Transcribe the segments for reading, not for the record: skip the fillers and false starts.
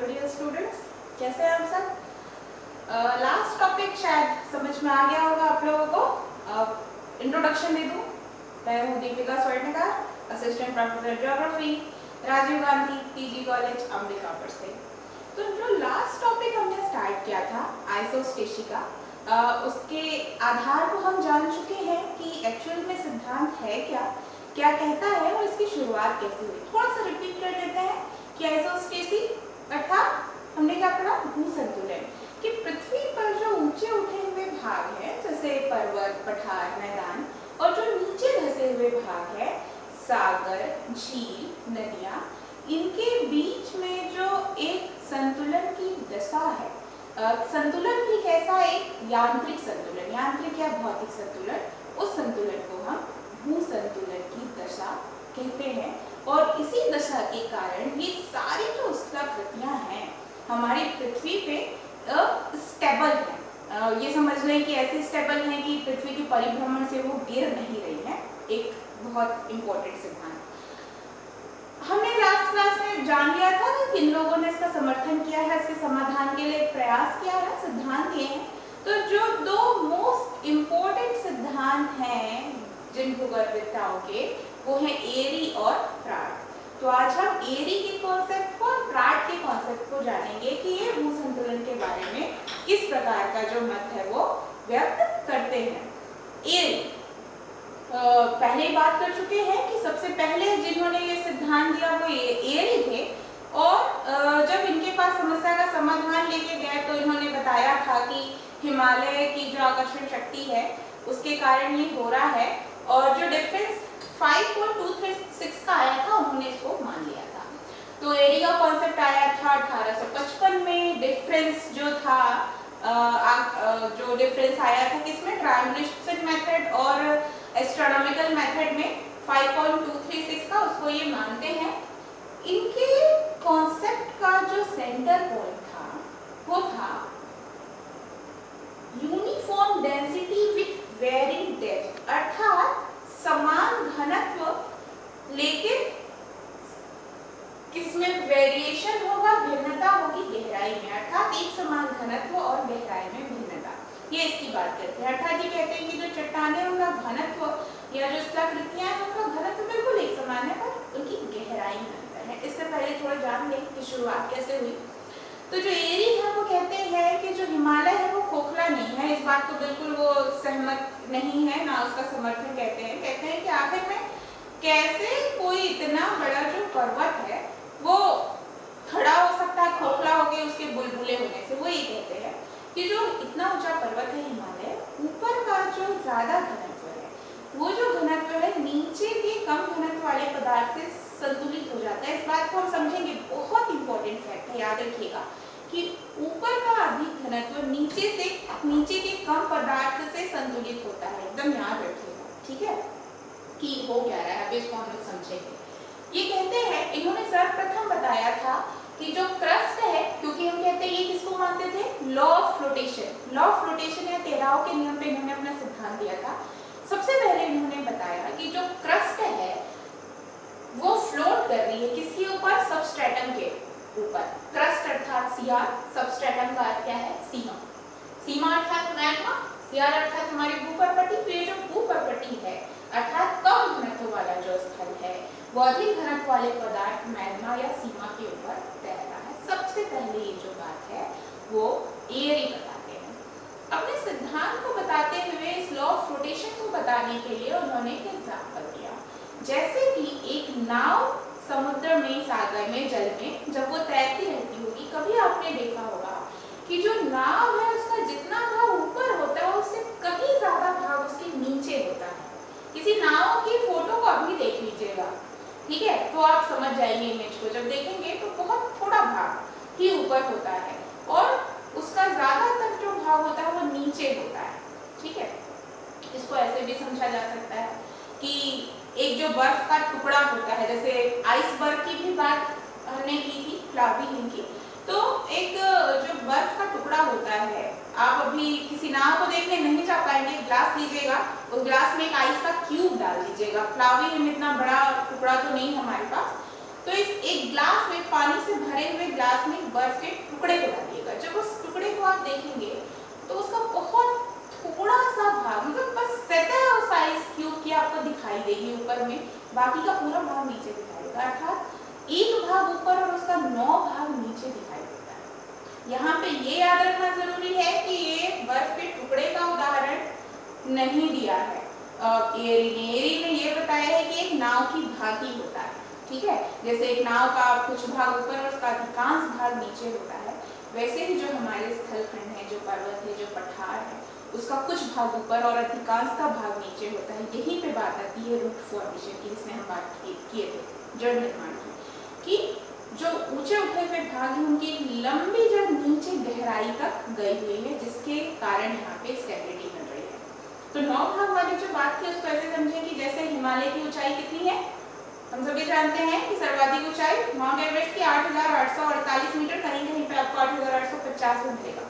Hello dear students, कैसे हैं आप सब? लास्ट टॉपिक शायद समझ में आ गया होगा आप लोगों को। इंट्रोडक्शन दे दूं। मैं हूँ Deepika Swarnkar, assistant professor geography, Rajiv Gandhi PG college Ambikapur से। तो जो लास्ट टॉपिक हमने स्टार्ट किया था आइसोस्टेशिका, उसके आधार को हम जान चुके हैं कि एक्चुअल में सिद्धांत है क्या कहता है और इसकी शुरुआत कैसे हुई। थोड़ा सा रिपीट कर देते हैं कि आइसोस्टेसी अर्थात हमने क्या पढ़ा, भूसंतुलन, कि पृथ्वी पर जो ऊंचे उठे हुए भाग हैं जैसे पर्वत, पठार, मैदान, और जो नीचे धसे हुए भाग है सागर, झील, नदियां, इनके बीच में जो एक संतुलन की दशा है, संतुलन भी कैसा, एक यांत्रिक संतुलन, यांत्रिक या भौतिक संतुलन, उस संतुलन को हम भूसंतुलन की दशा कहते हैं। और इसी दशा के कारण ये सारी जो स्थलाकृतियां हैं हमारी पृथ्वी पे स्टेबल हैं। ये समझ लें कि ऐसे स्टेबल हैं कि पृथ्वी के परिभ्रमण से वो गिर नहीं रही है। एक बहुत इंपॉर्टेंट सिद्धांत हमने लास्ट क्लास में जान लिया था कि किन लोगों ने इसका समर्थन किया है, इसके समाधान के लिए प्रयास किया है, सिद्धांत दिए हैं। तो जो दो मोस्ट इम्पोर्टेंट सिद्धांत हैं जिन भूगर्भविद्ताओं के, वो हैं एरी और प्राट। तो आज हम एरी के कॉन्सेप्ट को और प्राट के कॉन्सेप्ट को जानेंगे कि ये भूसंतुलन के बारे में किस प्रकार का जो मत है वो व्यक्त करते हैं। एरी पहले ही बात कर चुके हैं कि सबसे पहले जिन्होंने ये सिद्धांत दिया वो एरी थे, और जब इनके पास समस्या का समाधान लेके गए तो इन्होंने बताया था कि हिमालय की जो आकर्षण शक्ति है उसके कारण ये हो रहा है, और जो डिफरेंस 5.236 का आया था उन्होंने इसको मान लिया था। तो एरी का कॉन्सेप्ट आया था 1855 में। डिफरेंस जो था जो डिफरेंस आया था किसमें, ट्रायंगुलेशन मेथड और एस्ट्रोनॉमिकल मेथड में 5.236 का, उसको ये मानते हैं। इनके कॉन्सेप्ट का जो सेंटर पॉइंट था वो था uniform density with varying depth, अर्थात समान घनत्व लेकिन किसमें वेरिएशन होगा, भिन्नता होगी गहराई में, अर्थात एक समान घनत्व और गहराई में भिन्नता, ये इसकी बात करते हैं। अर्थात ये कहते हैं कि जो चट्टानें उनका घनत्व या जो स्थलाकृतियां हैं उनका घनत्व बिल्कुल एक समान है पर उनकी गहराई में अंतर है। इससे पहले थोड़ा जान लें कि शुरुआत कैसे हुई। तो जो एरी है वो कहते हैं कि जो हिमालय है वो खोखला नहीं है, इस बात को बिल्कुल वो सहमत नहीं है, ना उसका समर्थन कहते हैं कि आखिर में कैसे कोई इतना बड़ा जो पर्वत है वो खड़ा हो सकता है खोखला हो गए उसके बुलबुले होने से। वो ये कहते हैं कि जो इतना ऊंचा पर्वत है हिमालय, ऊपर का जो ज्यादा घनत्व है वो जो घनत्व है नीचे के कम घनत्व वाले पदार्थ से संतुलित हो जाता है। इस बात को हम समझेंगे, बहुत इंपॉर्टेंट फैक्ट है, याद रखिएगा कि ऊपर का अधिक घनत्व नीचे के कम पदार्थ से संतुलित होता है, एकदम याद रखिएगा, ठीक है, कि हो क्या रहा है, अभी इसको हम लोग समझेंगे। ये कहते हैं, इन्होंने सर्वप्रथम बताया था कि जो क्रस्ट है, क्योंकि हम कहते हैं ये किसको मानते थे, law of flotation, law of flotation या तेराव के नियम पे इन्होंने अपना सिद्धांत दिया था। सबसे पहले इन्होंने बताया कि जो क्रस्ट है वो फ्लोट कर रही है किसके ऊपर, सबस्ट्रेटम के ऊपर। क्रस्ट अर्थात सीआर, सबस्ट्रेटम का अर्थ क्या है, सीमा, सीमा अर्थात मैग्मा, सीआर अर्थात हमारी भूपर्पटी। तो ये जो भूपर्पटी है अर्थात कम घनत्व वाला जो स्थल है वो अधिक घनत्व वाले पदार्थ मैग्मा या सीमा के ऊपर तैर रहा है। सबसे पहले ये जो बात है वो एरी बताते हैं। अपने सिद्धांत को बताते हुए इस लॉ ऑफ फ्लोटेशन को बताने के लिए उन्होंने एक एग्जाम्पल दिया, जैसे कि एक नाव समुद्र में, सागर में, जल में जब वो तैरती रहती होगी, कभी आपने देखा होगा कि जो नाव है उसका जितना भाग ऊपर होता है उससे कहीं ज्यादा भाग उसके नीचे होता है। किसी नाव की फोटो को अभी देख लीजिएगा, ठीक है, तो आप समझ जाएंगे इमेज को, जब देखेंगे तो बहुत थोड़ा भाग ही ऊपर होता है और उसका ज्यादातर जो भाग होता है वो नीचे होता है, ठीक है। इसको ऐसे भी समझा जा सकता है कि एक जो बर्फ का टुकड़ा होता है, जैसे आइसबर्ग की भी बात हमने की थी फ्लाविंग की, तो एक जो बर्फ का टुकड़ा होता है, आप अभी किसी नाव को देखने नहीं जा पाएंगे, ग्लास लीजिएगा, उस ग्लास में एक आइस का क्यूब डाल दीजिएगा, फ्लाविंग इतना बड़ा टुकड़ा तो नहीं हमारे पास, तो इस एक ग्लास में, पानी से भरे हुए ग्लास में बर्फ के टुकड़े को डालिएगा। जब उस टुकड़े को आप देखेंगे तो उसका बहुत थोड़ा सा भाग, मतलब बस सतह साइज क्यूब की आपको दिखाई देगी ऊपर में, बाकी का पूरा भाग नीचे दिखाई देगा। अर्थात एक भाग ऊपर और उसका 9 भाग नीचे दिखाई देता है। यहाँ पे ये याद रखना जरूरी है कि ये बर्फ के टुकड़े का उदाहरण नहीं दिया है। एरी में ये बताया है कि एक नाव की भांति होता है, ठीक है। जैसे एक नाव का कुछ भाग ऊपर और उसका अधिकांश भाग नीचे होता है, वैसे ही जो हमारे स्थलखंड है, जो पर्वत है, जो पठार है, उसका कुछ भाग ऊपर और अधिकांश का भाग नीचे होता है। यहीं पे बात आती है रूट फॉर्मेशन की, जिसमें हम बात किए थे जड़ निर्माण की, कि जो ऊंचे उठे हुए भाग हैं उनकी लंबी जड़ नीचे गहराई तक गई हुई है, जिसके कारण यहाँ पे स्टेबिलिटी बन रही है। तो 9 भाग वाली जो बात थी उसको ऐसे समझें कि जैसे हिमालय की ऊंचाई कितनी है, हम सभी जानते हैं कि सर्वाधिक ऊंचाई माउंट एवरेस्ट की 8,848 मीटर, कहीं कहीं पे आपको 8,850 मिलेगा।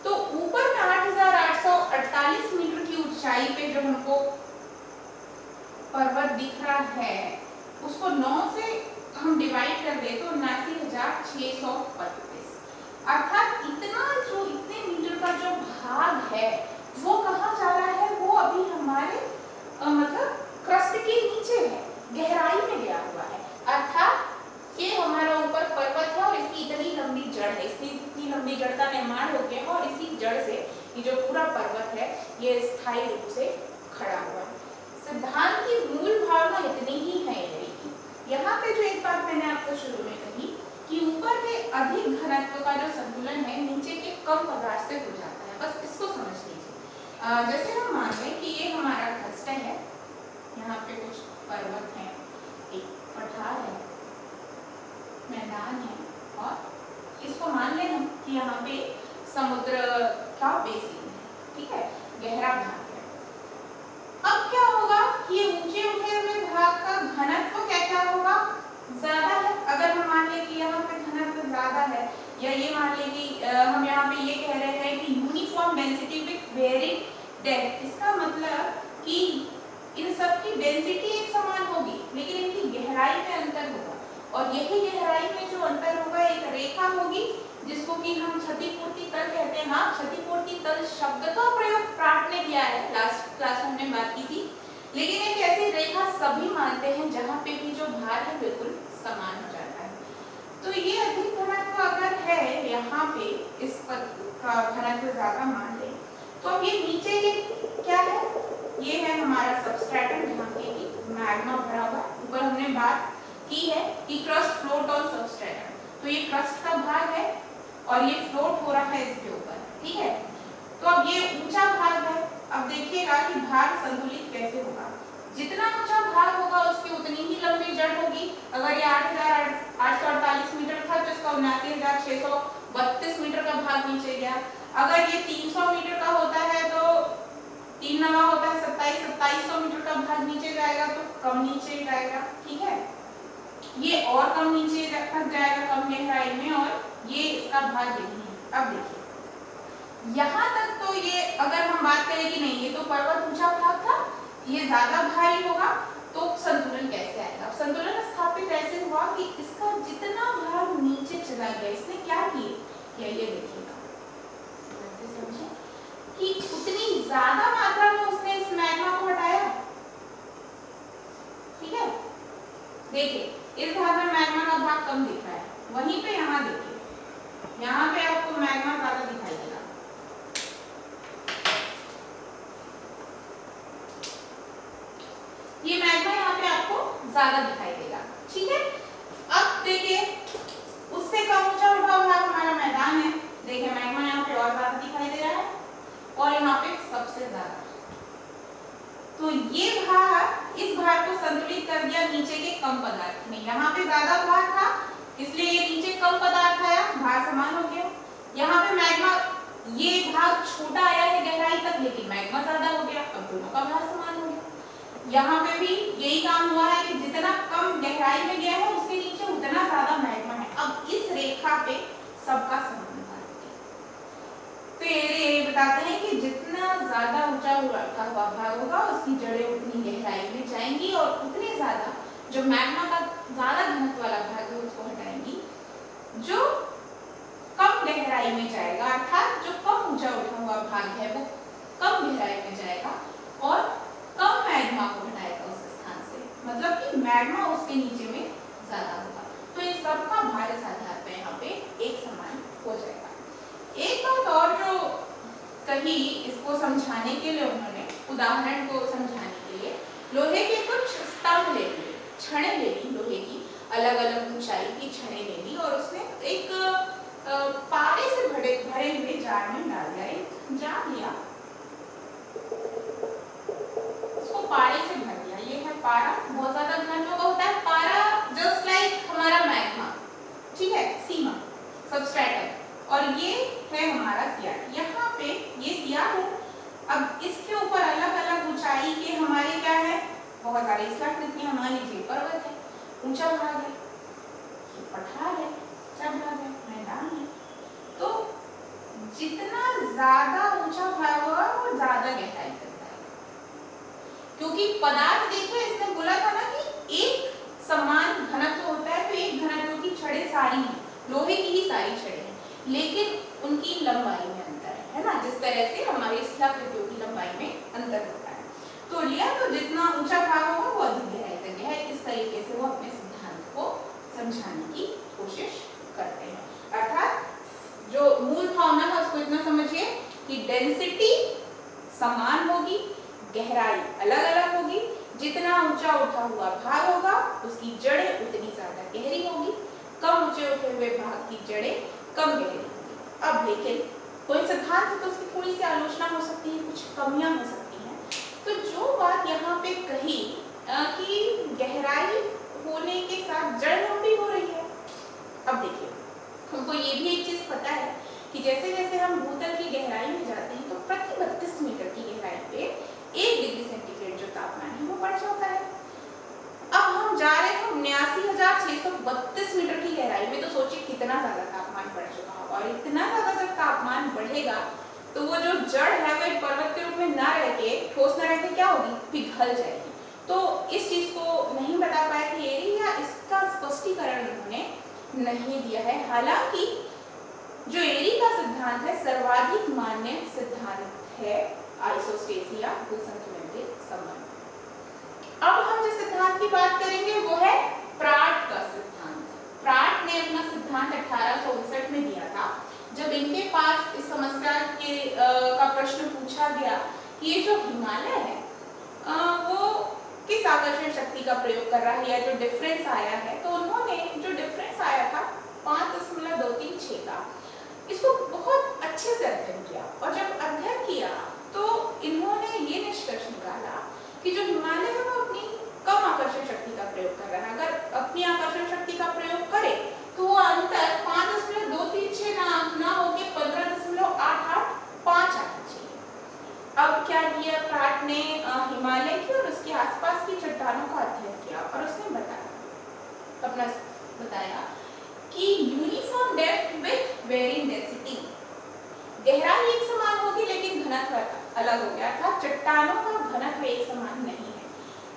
तो ऊपर में 8,848 मीटर की ऊंचाई पे जो हमको पर्वत दिख रहा है, उसको 9 से हम डिवाइड कर दे तो 79,632, अर्थात इतने मीटर का जो भाग है वो कहाँ जा रहा है, वो अभी हमारे मतलब क्रस्ट के नीचे है, गहराई में गया हुआ है। अर्थात ये हमारा ऊपर पर्वत है और इसकी इतनी लंबी जड़ है, इसकी इतनी लंबी जड़ का निर्माण हो गया है और इसी जड़ से ये जो पूरा पर्वत है ये स्थायी रूप से खड़ा हुआ है। सिद्धांत की मूल भावना इतनी ही है एरी की। यहाँ पे जो एक बात मैंने आपको शुरू में कही कि ऊपर के अधिक घनत्व का जो संतुलन है नीचे के कम पदार्थ से हो जाता है, बस इसको समझ लीजिए। जैसे हम मान लें कि ये हमारा क्रस्ट है, यहाँ पे कुछ पर्वत है, एक पठार है, मैदान है, और इसको मान लें हम कि यहाँ पे समुद्र का बेसिन है, ठीक है, गहरा भाग है। अब क्या होगा कि ये ऊंचे उठे हुए भाग का घनत्व क्या होगा, ज्यादा है। अगर हम मान लें कि यहाँ पे घनत्व ज्यादा है, या ये मान लें कि हम यहाँ पे ये कह रहे हैं कि uniform density with varying depth, इसका मतलब कि इन सब की डेंसिटी एक समान होगी लेकिन इनकी गहराई में अंतर होगा, और यही गहराई में जो अंतर होगा एक रेखा होगी जिसको कि हम क्षतिपूर्ति तल कहते हैं। हाँ, क्षतिपूर्ति तल शब्द का प्रयोग प्राट ने किया है, लास्ट क्लास में हमने बात की थी, लेकिन एक ऐसी रेखा सभी मानते हैं जहाँ पे भी जो भार है बिल्कुल समान हो जाता है। तो ये अधिक घनत्व अगर है यहाँ पे, इस पद का घनत्व ज्यादा मान ले, तो अब ये नीचे ये क्या है, ये है हमारा सबस्ट्रेटम जहाँ पे मैग्मा भरा हुआ। ऊपर हमने बात की है कि क्रस्ट फ्लोट ऑन सबस्ट्रेटम, तो ये क्रस्ट का भाग है और ये फ्लोट हो रहा है इसके ऊपर, ठीक है। तो अब ये ऊंचा भाग है, अब देखिएगा कि भाग संतुलित कैसे होगा। जितना ऊंचा भाग होगा उसकी उतनी ही लंबी जड़ होगी। अगर ये 8,848 मीटर था तो इसका 79,632 मीटर का भाग नीचे गया। अगर ये 300 मीटर का होता है तो 3 नवा होता है 2700 मीटर का भाग नीचे जाएगा, तो कम नीचे जाएगा, ठीक है। ये और कम नीचे तक जाएगा, कम गहराई में, और ये इसका भाग यही है। अब देखिए यहाँ तक तो ये अगर हम बात करें कि नहीं ये तो पर्वत ऊंचा भाग था, ये ज्यादा भारी होगा, तो संतुलन कैसे आएगा। संतुलन स्थापित ऐसे हुआ कि इसका जितना भाग नीचे चला गया, इसने क्या किया, ये देखिएगा, समझे कि उतनी ज्यादा मात्रा में उसने इस मैग्मा को हटाया, ठीक है। देखिए इस भाग में मैग्मा का भाग कम दिख रहा है, वहीं पे यहाँ देखिए, यहाँ पे आपको मैग्मा ज्यादा दिखाई देगा। ये मैग्मा यहाँ पे आपको ज्यादा दिखाई देगा, ठीक है। अब देखिए उससे कम ऊंचा उठा भाग हमारा मैदान है, देखिए मैग्मा यहाँ पे और ज्यादा दिखाई दे रहा है, और यहाँ पे सबसे ज्यादा। तो ये भाग, इस भाग को संतुलित कर दिया नीचे के कम पदार्थ में। यहाँ पे ज्यादा भाग था इसलिए ये नीचे कम पदार्थ आया, भाग समान हो गया। यहाँ पे मैग्मा, ये भाग छोटा आया है गहराई तक, लेकिन मैग्मा ज्यादा हो गया, अब दोनों का भाग समान हो गया। यहाँ पे भी यही काम हुआ है कि जितना कम गहराई में गया है उसके नीचे उतना ज्यादा मैग्मा है। अब इस रेखा पे सबका समानुपात है। तो ये बताते हैं कि जितना ज्यादा ऊंचा रखा हुआ भाग होगा उसकी जड़ें उतनी गहराई में जाएंगी और उतने ज्यादा जो मैग्मा का ज्यादा घनत्व वाला भाग है उसको हटाएंगी, जो कम गहराई में जाएगा, अर्थात जो कम ऊंचा उठा हुआ भाग है वो कम गहराई में जाएगा और कम मैग्मा को हटाएगा उस स्थान से, मतलब कि मैग्मा उसके नीचे में ज्यादा होगा। तो इन सब का भार इस आधार पे यहाँ पे एक समान हो जाएगा। एक बात और जो कही इसको समझाने के लिए उन्होंने, उदाहरण को समझाने के लिए लोहे के कुछ स्तंभ ले लिए, छड़े ले ली, लोहे की अलग अलग ऊंचाई की छड़े ले ली और उसने एक पारे से भरे हुए जार में डाल दिया, एक जार लिया, उसको पारे से भर दिया। ये है पारा, बहुत ज्यादा घनत्व का होता है पारा, जस्ट लाइक हमारा मैग्मा, ठीक है, सीमा, सबस्ट्रेटम, और ये है हमारा सियार। यहाँ पे ये सियार है। अब इसके ऊपर अलग अलग ऊंचाई के हमारे क्या है, बहुत सारे स्थलाकृतियां, मान लीजिए पर्वत है, ऊंचा भाग है, पठार है, ऊंचा भाग है, मैदान है। तो जितना ज्यादा ऊंचा भाग होगा वो ज्यादा गहराई करता है, क्योंकि पदार्थ देखिए इसने बोला था ना कि एक समान घनत्व होता है, तो एक घनत्व की छड़ें सारी हैं, लोहे की ही सारी छड़ें हैं, लेकिन उनकी लंबाई में अंतर है ना, जिस तरह से हमारी स्थलाकृतियों की लंबाई में अंतर होता है। तो लिया तो जितना ऊंचा भाग होगा वो अधिक गहराई तक है। इस तरीके से वो अपने सिद्धांत को समझाने की कोशिश करते हैं। अर्थात जो मूल भावना है उसको इतना समझिए कि डेंसिटी समान होगी, गहराई अलग अलग होगी, जितना ऊंचा उठा हुआ भाग होगा उसकी जड़ें उतनी ज्यादा गहरी होगी, कम ऊंचे उठे हुए भाग की जड़ें कम गहरी होगी। अब लेकिन कोई सिद्धांत है तो उसकी थोड़ी सी आलोचना हो सकती है, कुछ कमियां हो सकती हैं। तो जो बात यहाँ पे कही कि गहराई होने के साथ जड़ लंबी हो रही है, अब देखिए हमको ये भी एक चीज पता है कि जैसे जैसे हम भूतल की गहराई में जाते हैं तो प्रति 32 मीटर की गहराई पे 1 डिग्री सेंटीग्रेड जो तापमान है वो बढ़ जाता है। अब हम जा रहे हैं 79,632 मीटर की गहराई में, तो सोचिए कितना ज्यादा तापमान बढ़ चुका होगा, और इतना ज्यादा जब तापमान बढ़ेगा तो वो जो जड़ है वो एक पर्वत के रूप में ना रह के, ठोस ना रह के क्या होगी, पिघल जाएगी। तो इस चीज को नहीं बता पाए थे एरी, या इसका स्पष्टीकरण उन्होंने नहीं दिया है। हालांकि जो एरी का सिद्धांत है सर्वाधिक मान्य सिद्धांत है आइसोस्टेसी या भूसंतुलन के संबंध। अब हम जिस सिद्धांत की बात करेंगे वो है प्राट का सिद्धांत। प्राट ने अपना सिद्धांत 1859 में दिया था, जब इनके पास इस समस्या का प्रश्न पूछा गया कि ये जो हिमालय है वो किस आकर्षण शक्ति का प्रयोग कर रहा है, या जो डिफरेंस आया है, तो उन्होंने जो डिफरेंस आया था 5.236 का, इसको बहुत अच्छे से अध्ययन किया, और जब अध्ययन किया तो इन्होंने ये निष्कर्ष निकाला कि जो हिमालय है वो अपनी कम आकर्षण शक्ति का प्रयोग कर रहा है। अगर अपनी आकर्षण शक्ति का प्रयोग करे तो वो अंतर 5.236 ना होके 15.885 आना चाहिए। अब क्या किया प्राट ने, हिमालय की और उसके आसपास की चट्टानों का अध्ययन किया, और उसने बताया कि uniform depth with varying density, गहराई एक समान होगी लेकिन घनत्व अलग हो गया था। चट्टानों का घनत्व एक समान नहीं है,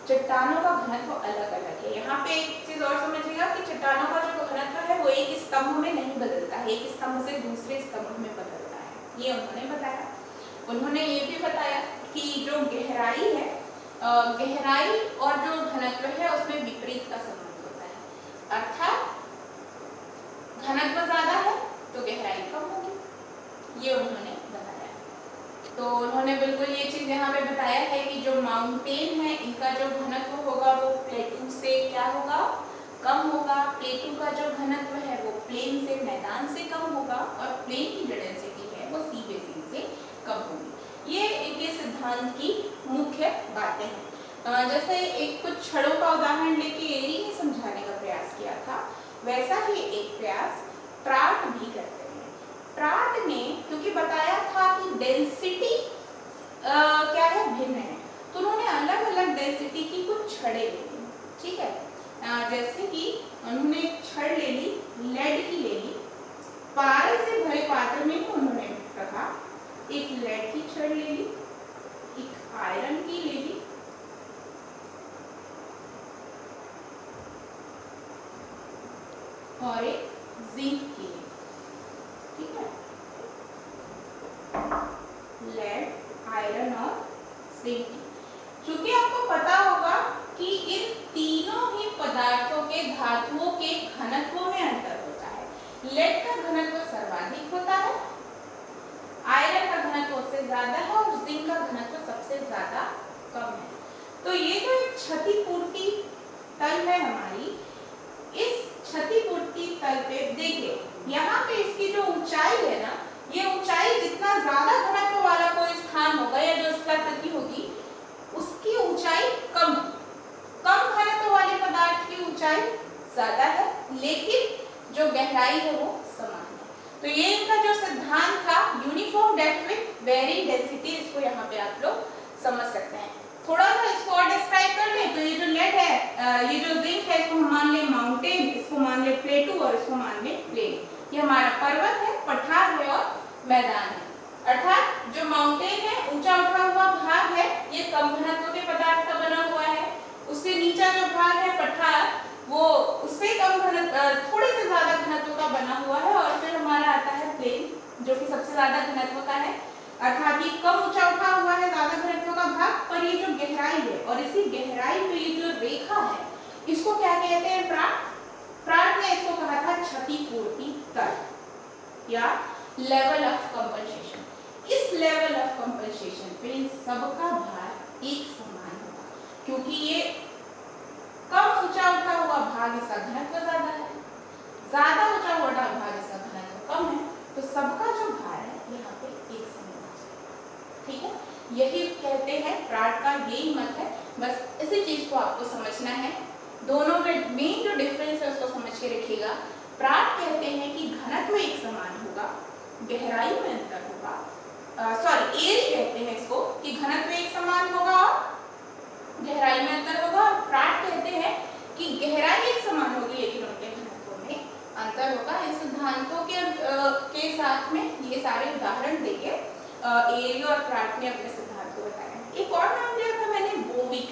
चट्टानों का घनत्व अलग अलग है। यहाँ पे एक चीज और समझिएगा कि चट्टानों का जो घनत्व है वो एक स्तंभ में नहीं बदलता है, एक स्तंभ से दूसरे स्तंभ में बदलता है, ये उन्होंने बताया। उन्होंने ये भी बताया कि जो गहराई है, गहराई और जो घनत्व है उसमें विपरीत का संबंध होता है, अर्थात घनत्व ज्यादा है तो गहराई कम होगी, ये उन्होंने बताया। तो उन्होंने बिल्कुल ये चीज यहाँ पे बताया है कि जो माउंटेन है इनका जो घनत्व होगा वो प्लेटू से क्या होगा, कम होगा। प्लेटू का जो घनत्व है वो प्लेन से, मैदान से कम होगा, और प्लेन की जो डेंसिटी है वो सी बेसिन से कम होगी। ये इनके सिद्धांत की मुख्य बातें हैं। जैसे एक कुछ छड़ों का उदाहरण लेके एरी ने समझाने का प्रयास किया था, वैसा ही एक प्रयास प्राट भी करते हैं। प्राट ने क्योंकि बताया था कि डेंसिटी क्या है, भिन्न है, तो उन्होंने अलग अलग डेंसिटी की कुछ छड़ें ले ली, ठीक है। जैसे कि उन्होंने छड़ ले ली, लेड की ले ली, पारे से भरे पात्र में उन्होंने रखा, एक लेड की छड़ ले ली, एक आयरन की ले ली, और एक जिंक की है, ठीक है, लेड, आयरन और जिंक की। चूंकि आपको पता होगा कि इन तीनों ही पदार्थों के धातुओं के घनत्वों में अंतर होता है। लेड का घनत्व सर्वाधिक होता है, आयरन का घनत्व उससे ज्यादा है और जिंक का घनत्व सबसे ज्यादा कम है। तो ये जो एक क्षतिपूर्ति तल है हमारी, इस क्षतिपूर्ति तल पे देखिए यहाँ पे इसकी जो ऊंचाई है ना, ये ऊंचाई जितना ज्यादा घनत्व वाला कोई स्थान होगा या जो स्थलाकृति होगी उसकी ऊंचाई कम घनत्व वाले पदार्थ की ऊंचाई ज्यादा है, लेकिन जो गहराई है वो समान है। तो ये इनका जो सिद्धांत था uniform depth with very density, इसको यहाँ पे आप लोग समझ सकते हैं। थोड़ा सा इसको और डिस्क्राइब कर ले तो ये जो लेड है, ये जो जिंक है, इसको हम मान ले माउंटेन, इसको मान ले प्लेटू और इसको मान ले प्लेन। ये हमारा पर्वत है, पठार है और मैदान है। अर्थात जो माउंटेन है, ऊंचा उठा हुआ भाग है, ये कम घनत्व के पदार्थ का बना हुआ है। उससे नीचा जो भाग है पठार, वो उससे कम घनत्व, थोड़े से ज्यादा घनत्व का बना हुआ है। और फिर हमारा आता है प्लेन, जो कि सबसे ज्यादा घनत्व का है। अर्थात ये कम ऊंचा उठा हुआ है, ज्यादा घनत्व का भाग, पर ये जो गहराई है और इसी गहराई पे ये जो रेखा है, इसको क्या कहते हैं? प्राट ने इसको कहा था क्षतिपूर्ति तल या लेवल ऑफ कंपनसेशन। इस लेवल ऑफ कंपनसेशन पे इन सबका भार एक समान होगा, क्योंकि ये कम ऊंचा उठा हुआ भाग इसका घनत्व ज्यादा है, ज्यादा ऊंचा उठा भाग इसका घनत्व कम है, तो सबका जो भार है यहाँ पे एक समान है। ठीक है, यही कहते हैं, प्राट का यही मत है। बस इसी चीज को आपको समझना है। दोनों में मेन जो डिफरेंस है उसको समझ के रखिएगा। प्राट कहते हैं कि घनत्व एक समान होगा, गहराई में अंतर होगा, एरी कहते हैं इसको कि घनत्व एक समान होगा और गहराई में अंतर होगा। और प्राट कहते हैं कि गहराई एक समान होगी लेकिन उनके घनत्वों में अंतर होगा। इन सिद्धांतों के साथ में ये सारे उदाहरण देके एरी और प्राट ने अपने सिद्धांत को बताया। एक और नाम लिया था मैंने, बोवी।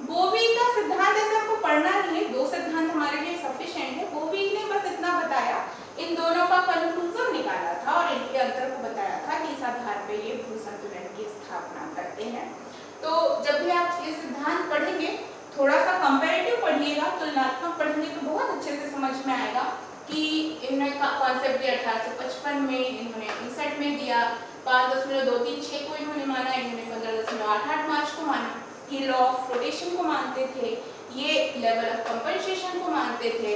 बोवी का सिद्धांत ऐसे आपको पढ़ना नहीं है, दो सिद्धांत हमारे लिए सफिशिएंट है। बोवी ने बस इतना बताया, इन दोनों का कंक्लूजन निकाला था और इनके अंतर को बताया था कि इस आधार पे ये भू संतुलन की स्थापना करते हैं। तो जब भी आप ये सिद्धांत पढ़ेंगे, थोड़ा सा कंपैरेटिव पढ़िएगा, तुलनात्मक पढ़ेंगे तो बहुत अच्छे से समझ में आएगा कि इन्होंने कॉन्सेप्ट दिया 1855 में, इन्होंने 59 में दिया, 5.236 को इन्होंने माना, इन्होंने 15.88 मार्च को माना, ये लॉ ऑफ रोटेशन को मानते थे, ये लेवल ऑफ कंपनसेशन को मानते थे।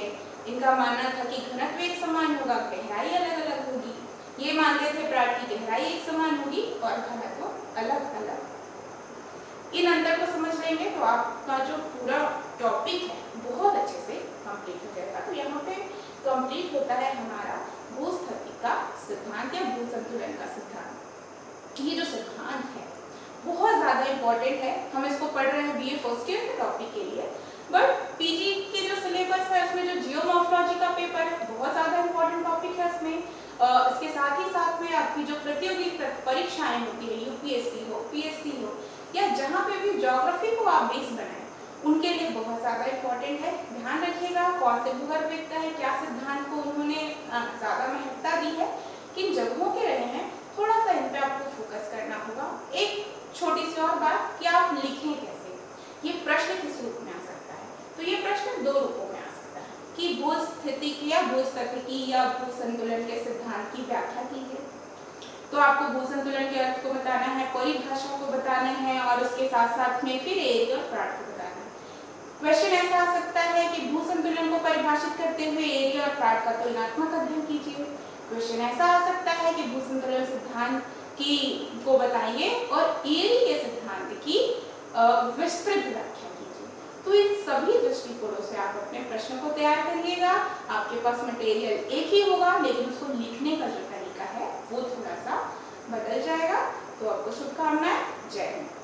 इनका मानना था कि घनत्व एक समान होगा, गहराई अलग अलग होगी। ये मानते थे प्राट की गहराई एक समान होगी और घनत्व अलग अलग। इन अंतर को समझ लेंगे तो आपका जो पूरा टॉपिक है बहुत अच्छे से कंप्लीट हो जाएगा। तो यहाँ पे कंप्लीट होता है हमारा भूस्थिति का सिद्धांत या भू संतुलन का सिद्धांत। ये जो सिद्धांत है बहुत ज्यादा इंपॉर्टेंट है। हम इसको पढ़ रहे हैं बीए फर्स्ट ईयर के टॉपिक के लिए, बट पीजी के जो सिलेबस है उसमें जो जियोमॉर्फोलॉजी का पेपर है बहुत ज्यादा इंपॉर्टेंट टॉपिक है उसमें। इसके साथ ही साथ में आपकी जो प्रतियोगी परीक्षाएं होती है, यूपीएससी हो, पीएससी हो, या जहाँ पे भी ज्योग्राफी को आप बेस बनाएं, उनके लिए बहुत ज्यादा इंपॉर्टेंट है। ध्यान रखिएगा कौन से भूगर्भविदता है, क्या सिद्धांत को उन्होंने ज्यादा महत्ता दी है, किन जगहों के रहे हैं, थोड़ा सा इन पे आपको फोकस करना होगा। एक छोटी सी और बात कि आप लिखें कैसे, ये प्रश्न किस रूप में आ सकता है। तो ये प्रश्न दो रूपों में आ सकता है कि भूस्थितिकी या भूस्थितिकी या भू संतुलन के सिद्धांत की व्याख्या कीजिए। तो आपको भू संतुलन के अर्थ को बताना है, परिभाषा को बताना है और उसके साथ साथ में फिर एरी और प्राट को बताना है। क्वेश्चन ऐसा आ सकता है कि भू संतुलन को परिभाषित करते हुए एरी और प्राट का तुलनात्मक अध्ययन कीजिए। क्वेश्चन ऐसा आ सकता है कि भू संतुलन सिद्धांत को बताइए और एरी के सिद्धांत की विस्तृत व्याख्या कीजिए। तो इन सभी दृष्टिकोणों से आप अपने प्रश्न को तैयार करिएगा। आपके पास मटेरियल एक ही होगा लेकिन उसको लिखने का जो तरीका है वो थोड़ा सा बदल जाएगा। तो आपको शुभकामनाएं। जय हिंद।